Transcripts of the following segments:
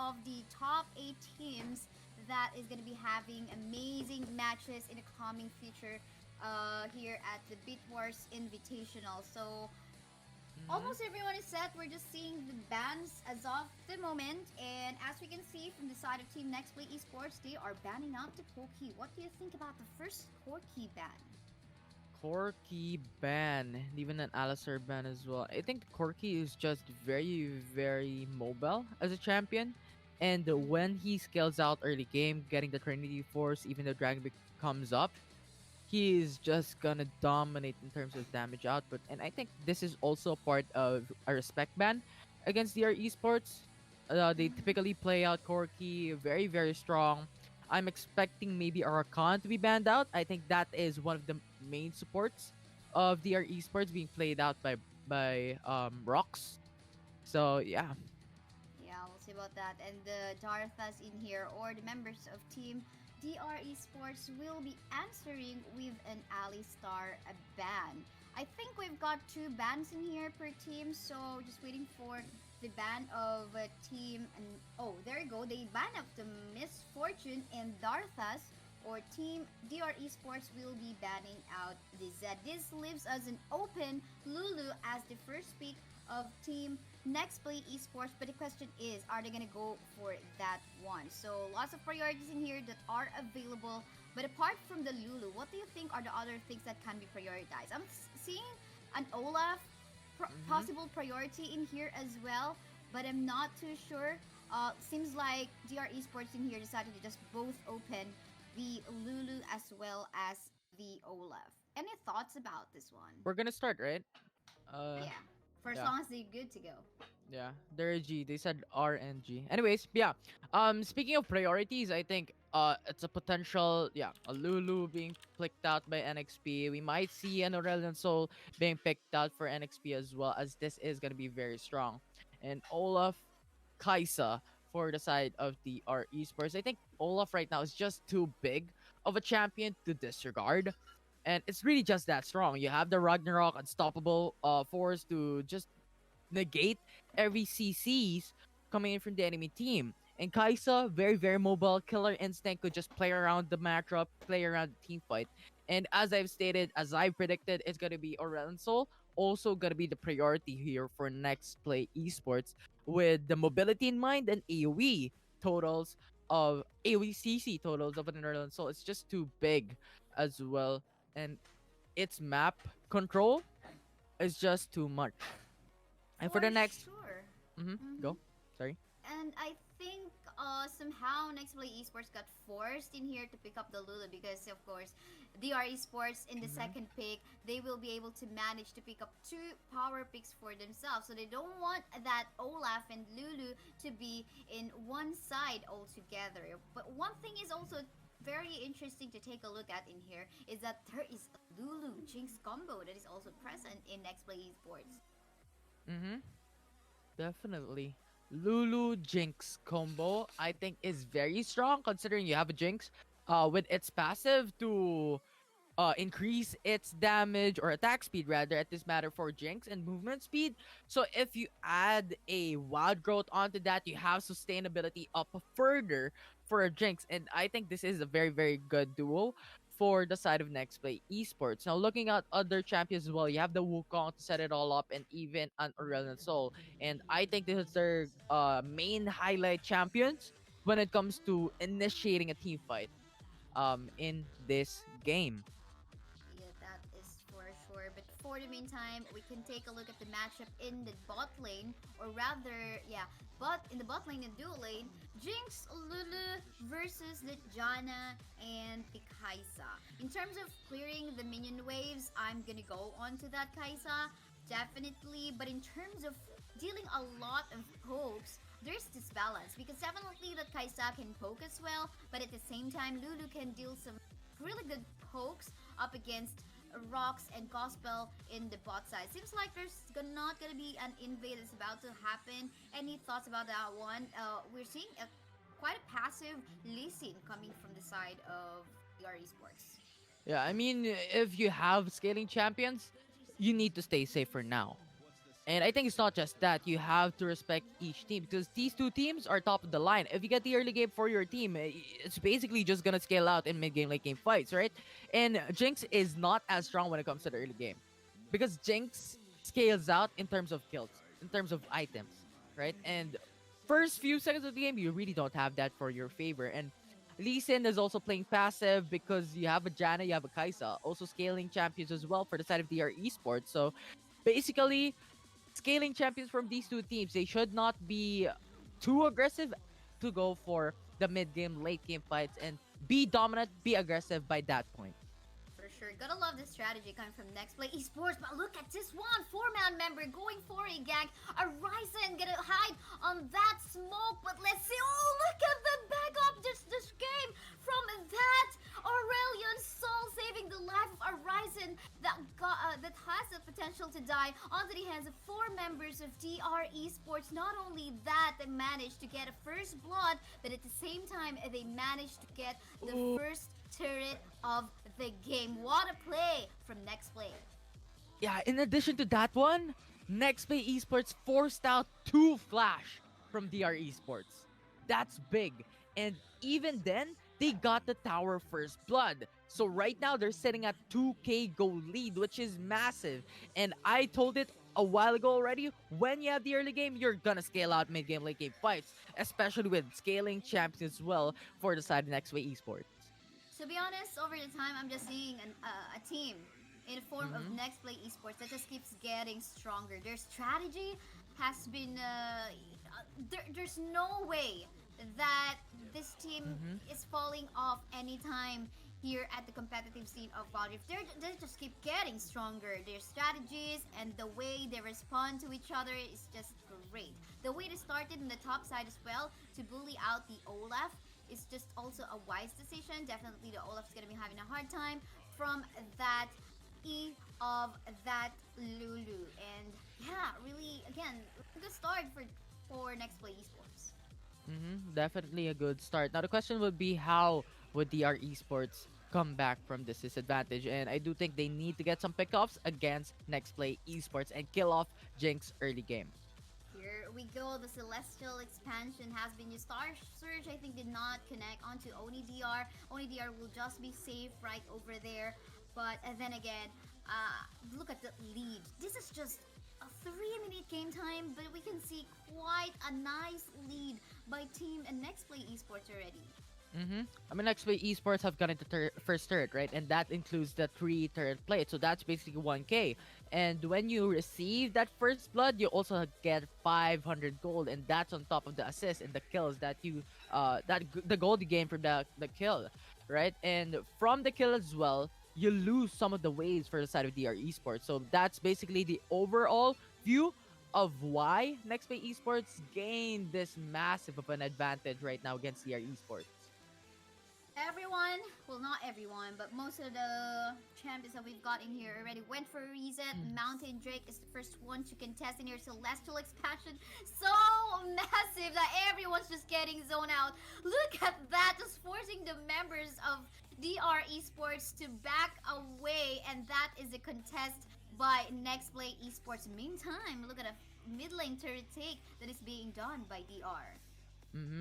of the top 8 teams that is going to be having amazing matches in the coming future here at the Beat Wars Invitational. So Mm-hmm. almost everyone is set. We're just seeing the bans as of the moment, and as we can see from the side of Team Nexplay Esports, they are banning out the Corki. What do you think about the first Corki ban? Corky ban, and even an Alistair ban as well. I think Corky is just very, very mobile as a champion. And when he scales out early game, getting the Trinity Force, even though Dragon Beak comes up, he is just gonna dominate in terms of damage output. And I think this is also part of a respect ban against DR Esports. They Mm-hmm. typically play out Corky very, very strong. I'm expecting maybe Arakan to be banned out. I think that is one of the main supports of DR Esports being played out by Rocks. So yeah. Yeah, we'll see about that. And the Darthas in here, or the members of Team DR Esports, will be answering with an Alistar ban. I think we've got 2 bans in here per team, so just waiting for the ban of a team. And oh, there you go. They ban up the Misfortune and Darthas, or Team DR Esports will be banning out the Z. This leaves us an open Lulu as the first pick of Team Nexplay Esports. But the question is, are they gonna go for that one? So lots of priorities in here that are available. But apart from the Lulu, what do you think are the other things that can be prioritized? I'm seeing an Olaf Mm-hmm. possible priority in here as well, but I'm not too sure. Seems like DR Esports in here decided to just both open the Lulu as well as the Olaf. Any thoughts about this one? We're gonna start, right? Uh Yeah, for as yeah. long as they're good to go. Yeah, they're G. They said RNG. Anyways, yeah. Speaking of priorities, I think it's a potential, yeah, a Lulu being picked out by NXP. We might see an Aurelion Soul being picked out for NXP as well, as this is gonna be very strong. And Olaf, Kaisa for the side of the R Esports. I think Olaf right now is just too big of a champion to disregard. And it's really just that strong. You have the Ragnarok unstoppable force to just negate every CCs coming in from the enemy team. And Kaisa, very, very mobile. Killer Instinct could just play around the matchup, play around the team fight. And as I've stated, as I've predicted, it's going to be Aurelion Soul. Also going to be the priority here for next play esports with the mobility in mind and AoE totals of AoE CC totals of an Aurelion Soul. It's just too big as well. And its map control is just too much. And for For the next, sure. go. Mm-hmm. Sorry. And I think somehow Nextplay Esports got forced in here to pick up the Lulu because, of course, DR Esports in the Mm-hmm. second pick, they will be able to manage to pick up 2 power picks for themselves. So they don't want that Olaf and Lulu to be in one side altogether. But one thing is also very interesting to take a look at in here is that there is a Lulu Jinx combo that is also present in Nextplay Esports. Mm-hmm. Definitely. Lulu Jinx combo, I think, is very strong considering you have a Jinx with its passive to increase its damage or attack speed rather at this matter for Jinx and movement speed. So if you add a wild growth onto that, you have sustainability up further for a Jinx. And I think this is a very, very good duo for the side of Next Play Esports. Now looking at other champions as well, you have the Wukong to set it all up and even an Aurelion Soul. And I think this is their main highlight champions when it comes to initiating a team fight in this game. Yeah, that is for sure. But for the meantime, we can take a look at the matchup in the bot lane, or rather, yeah, but in the bot lane and dual lane, Jinx, Lulu versus the Janna and the Kaisa. In terms of clearing the minion waves, I'm gonna go on to that Kaisa, definitely. But in terms of dealing a lot of pokes, there's this balance because definitely that Kaisa can poke as well, but at the same time, Lulu can deal some really good pokes up against Rocks and Gospel in the bot side. Seems like there's not gonna be an invade that's about to happen. Any thoughts about that one? We're seeing quite a passive Lee Sin coming from the side of DR Esports. Yeah, I mean, if you have scaling champions, you need to stay safe for now. And I think it's not just that. You have to respect each team because these two teams are top of the line. If you get the early game for your team, it's basically just gonna scale out in mid game, late game fights, right? And Jinx is not as strong when it comes to the early game because Jinx scales out in terms of kills, in terms of items, right? And first few seconds of the game, you really don't have that for your favor. And Lee Sin is also playing passive because you have a Janna, you have a Kaisa, also scaling champions as well for the side of DR Esports. So basically, scaling champions from these two teams, they should not be too aggressive to go for the mid game, late game fights and be dominant, be aggressive by that point. For sure. Gotta love this strategy coming from Nexplay Esports. But look at this one. Four-man member going for a gank. A Ryzen gonna hide on that smoke. But let's see. Oh, look at the backup. This game from that Aurelion Soul saving the life of a Ryzen that has the potential to die onto the hands of four members of DR Esports. Not only that, they managed to get a first blood, but at the same time, they managed to get the first turret of the game. What a play from Nexplay. Yeah, in addition to that one, Nextplay Esports forced out two Flash from DR Esports. That's big. And even then, they got the tower first blood. So right now, they're sitting at 2k gold lead, which is massive. And I told it a while ago already, when you have the early game, you're gonna scale out mid game, late game fights, especially with scaling champions as well for the side of Nextplay Esports. To be honest, over the time, I'm just seeing a team in the form of Nexplay Esports that just keeps getting stronger. Their strategy has been. There's no way that this team is falling off anytime here at the competitive scene of Wildrift. They just keep getting stronger. Their strategies and the way they respond to each other is just great. The way they started in the top side as well to bully out the Olaf is just also a wise decision. Definitely the Olaf's gonna be having a hard time from that E of that Lulu. And yeah, really, again, a good start for Nextplay Esports. Definitely a good start. Now the question would be, how would DR Esports come back from this disadvantage? And I do think they need to get some pickoffs against Nextplay Esports and kill off Jinx early game. Here we go. The Celestial expansion has been used. Star Surge, I think, did not connect onto Oni DR. Oni DR will just be safe right over there. But then again, look at the lead. This is just a 3-minute game time, but we can see quite a nice lead by Team and Nextplay Esports already. I mean, Nextplay Esports have gotten the first turret, right? And that includes the 3 turret plate. So that's basically 1k. And when you receive that first blood, you also get 500 gold. And that's on top of the assist and the kills that you, the gold you gain from the kill, right? And from the kill as well, you lose some of the waves for the side of DR Esports. So that's basically the overall view of why Nextplay Esports gained this massive of an advantage right now against DR Esports. Everyone, well, not everyone, but most of the champions that we've got in here already went for a reset. Mountain Drake is the first one to contest in your Celestial expansion. So massive that everyone's just getting zoned out. Look at that, just forcing the members of DR Esports to back away, and that is a contest by Nextplay Esports. Meantime, look at a mid lane turret take that is being done by DR.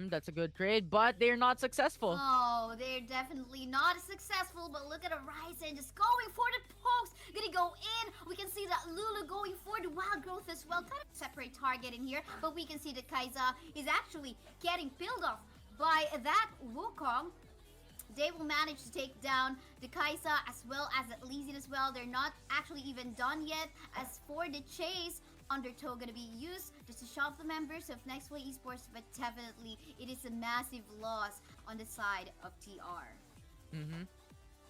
That's a good trade, but they're not successful. Oh, they're definitely not successful, but look at Ryzen just going for the pokes. Gonna go in. We can see that Lulu going for the wild growth as well. Kind of separate target in here, but we can see that Kaisa is actually getting peeled off by that Wukong. They will manage to take down the Kaisa as well as the Elysian as well. They're not actually even done yet. As for the chase, Undertow gonna be used just to shove the members of Nextplay Esports, but definitely it is a massive loss on the side of TR.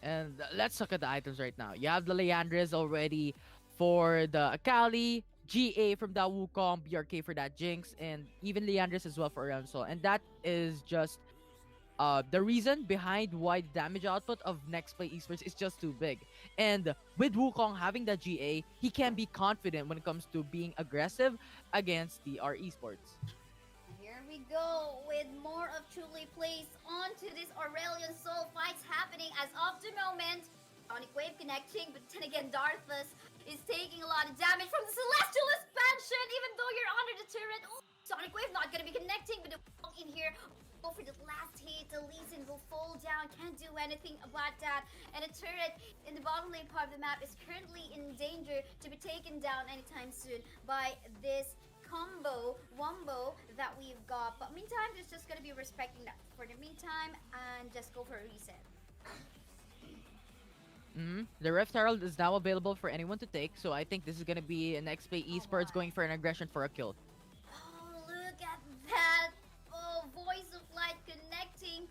And let's look at the items right now. You have the Leandris already for the Akali, GA from that Wukong, BRK for that Jinx, and even Leandris as well for Ramsol. And that is just the reason behind why the damage output of Nextplay Esports is just too big. And with Wukong having the GA, he can be confident when it comes to being aggressive against DR Esports. Here we go with more of Truly Plays onto this Aurelion Soul fights happening as of the moment. Sonic Wave connecting, but then again, Darthus is taking a lot of damage from the Celestial Expansion, even though you're under the turret. Oh, Sonic Wave not gonna be connecting, but the walk in here. Go for the last hit, the Lee Sin will fall down, can't do anything about that. And the turret in the bottom lane part of the map is currently in danger to be taken down anytime soon by this wombo that we've got. But meantime, there's just gonna be respecting that for the meantime and just go for a reset. The Rift Herald is now available for anyone to take, so I think this is gonna be an Nexplay Oh Esports my. going for an aggression for a kill. Oh, look at that. Oh, Voice of Light connecting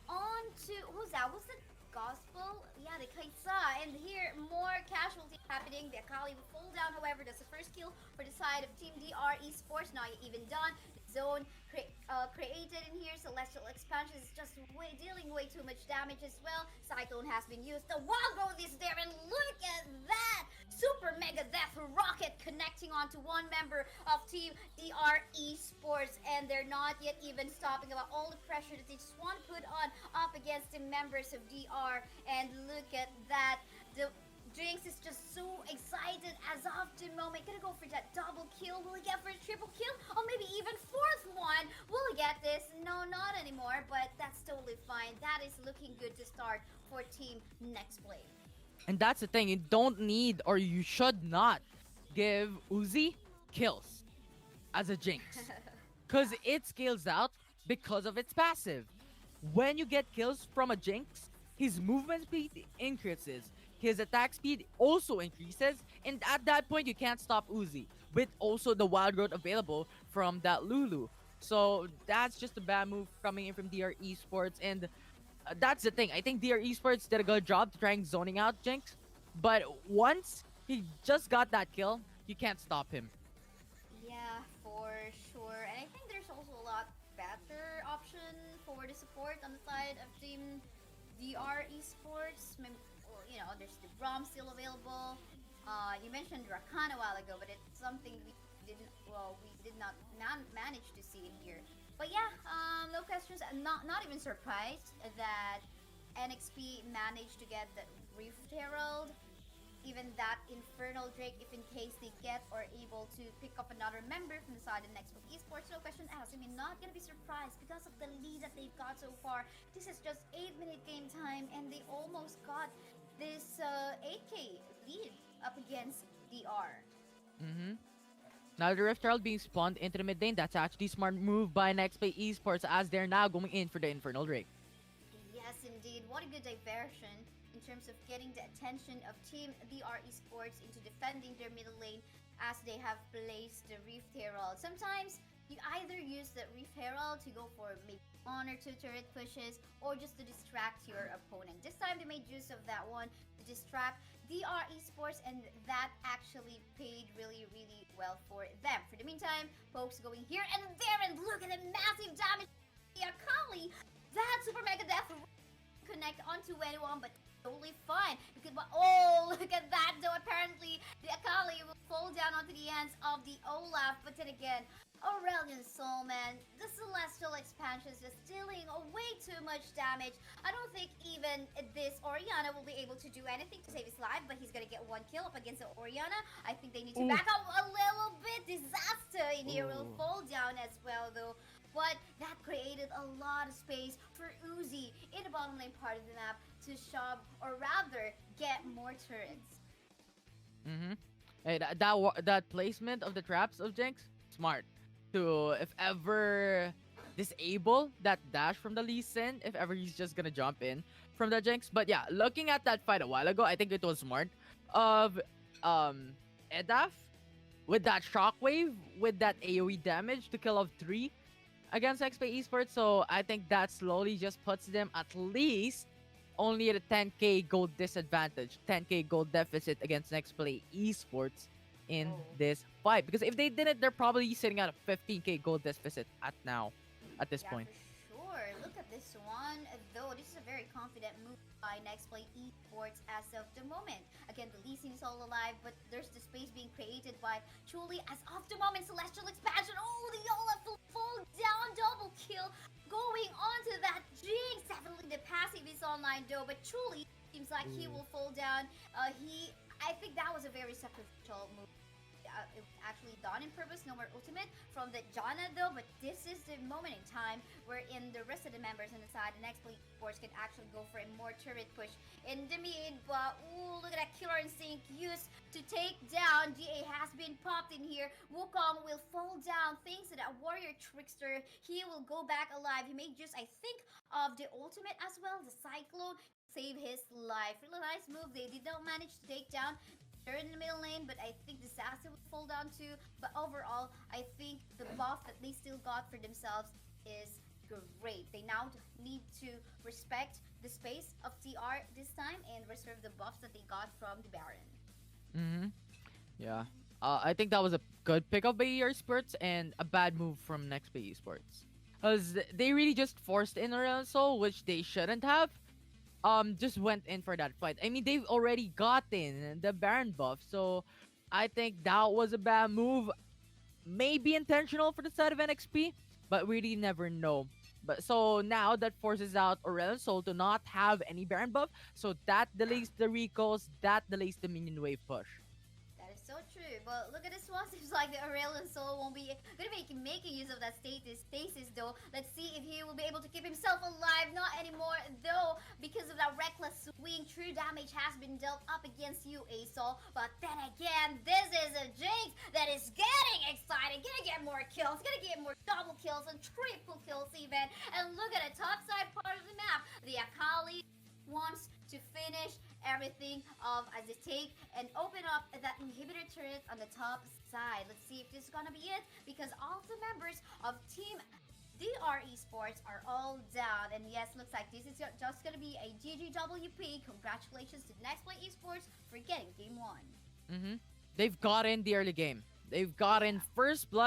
onto, who's that? Was it Gospel? Yeah, the Kaisa. And here, more casualty happening. The Akali will fall down, however, that's the first kill for the side of Team DR Esports. Not even done. The zone created in here. Celestial Expansion is just dealing way too much damage as well. Cyclone has been used. The Wild Growth is there, and look at that! Super Mega Death Rocket connecting onto one member of Team DR Esports, and they're not yet even stopping about all the pressure that they just want to put on up against the members of DR. And look at that. The Jinx is just so excited as of the moment. Gonna go for that double kill. Will he get for a triple kill? Or maybe even fourth one? Will he get this? No, not anymore, but that's totally fine. That is looking good to start for Team Nexplay. And that's the thing, you don't need or you should not give Uzi kills as a Jinx. Because it scales out because of its passive. When you get kills from a Jinx, his movement speed increases, his attack speed also increases, and at that point you can't stop Uzi, with also the wild growth available from that Lulu. So that's just a bad move coming in from DR Esports, and that's the thing. I think DR Esports did a good job trying zoning out Jinx, but once he just got that kill, you can't stop him. Yeah, for sure. And I think there's also a lot better option for the support on the side of Team DR Esports. You know, there's the Braum still available. You mentioned Rakan a while ago, but it's something we did not manage to see in here. But yeah, no questions. Not even surprised that NXP managed to get the Rift Herald. Even that Infernal Drake, if in case they get or able to pick up another member from the side of Nexplay Esports, no question asked. I mean, not gonna be surprised because of the lead that they've got so far. This is just 8-minute game time, and they almost got this 8k lead up against DR. Now the Rift Herald being spawned into the mid lane, that's actually a smart move by Nexplay Esports as they're now going in for the Infernal Drake. Yes, indeed. What a good diversion in terms of getting the attention of Team DR Esports into defending their middle lane as they have placed the Rift Herald. Sometimes you either use the Rift Herald to go for maybe 1 or 2 turret pushes or just to distract your opponent. This time they made use of that one to distract DR Esports, and that actually paid really, really well for them. For the meantime, Pokes going here and there, and look at the massive damage. The Akali, that Super Mega Death connect onto anyone, but totally fine. Because, oh, look at that though. Apparently, the Akali will fall down onto the hands of the Olaf. But then again, Aurelion Soul, man, the Celestial Expansion is just dealing way too much damage. I don't think even this Orianna will be able to do anything to save his life, but he's gonna get 1 kill up against the Orianna. I think they need to back up a little bit. Disaster in here will fall down as well, though. But that created a lot of space for Uzi in the bottom lane part of the map to shove, or rather, get more turrets. Hey, that placement of the traps of Jinx, smart. To, if ever, disable that dash from the Lee Sin, if ever he's just gonna jump in from the Jinx. But yeah, looking at that fight a while ago, I think it was smart of Edaf with that shockwave, with that AoE damage to kill off 3 against Nexplay Esports. So I think that slowly just puts them at least only at a 10k gold disadvantage, 10k gold deficit against Nexplay Esports in this fight. Because if they didn't, they're probably sitting at a 15k gold deficit at this Yeah, point. for sure. Look at this one, though. This is a very confident move by Nexplay Esports as of the moment. Again, the Lee Sin is all alive, but there's the space being created by Chuli as of the moment. Celestial Expansion. Oh, the Olaf will fall down. Double kill going onto that Jinx. Definitely the passive is online, though, but Chuli seems like he will fall down. He I think that was a very sacrificial move. It was actually done in purpose, no more ultimate from the Jana though, but this is the moment in time wherein the rest of the members on the side, the next play force can actually go for a more turret push in the mid, but ooh, look at that killer instinct used to take down. GA has been popped in here. Wukong will fall down thanks to that warrior trickster. He will go back alive. He made just, I think, of the ultimate as well, the cyclone, save his life. Really nice move. They did not manage to take down. They're in the middle lane, but I think Disaster will fall down too. But overall, I think the buff that they still got for themselves is great. They now need to respect the space of TR this time and reserve the buffs that they got from the Baron. Mm-hmm. Yeah. I think that was a good pickup by Esports and a bad move from Nexplay Esports. Because they really just forced in a Soul, which they shouldn't have. Just went in for that fight. I mean, they've already gotten the Baron buff, so I think that was a bad move. Maybe intentional for the side of NXP, but we really never know. But so now that forces out Aurelion Soul to not have any Baron buff, so that delays the recalls, that delays the minion wave push. That is so true. But look at this one. Seems like the Aurelion Soul won't be gonna be making use of that stasis though. Let's see if he will be able to keep himself alive. Not anymore though, because of that reckless swing. True damage has been dealt up against you, Asol. But then again, this is a Jinx that is getting excited. Gonna get more kills. Gonna get more double kills and triple kills even. And look at the top side part of the map. The Akali wants to finish everything as they take and open up that inhibitor turret on the top side. Let's see if this is gonna be it, because all the members of Team DR Esports are all down. And yes, looks like this is just gonna be a GGWP. Congratulations to Nexplay Esports for getting game 1. Mm-hmm. They've gotten the early game. They've gotten first blood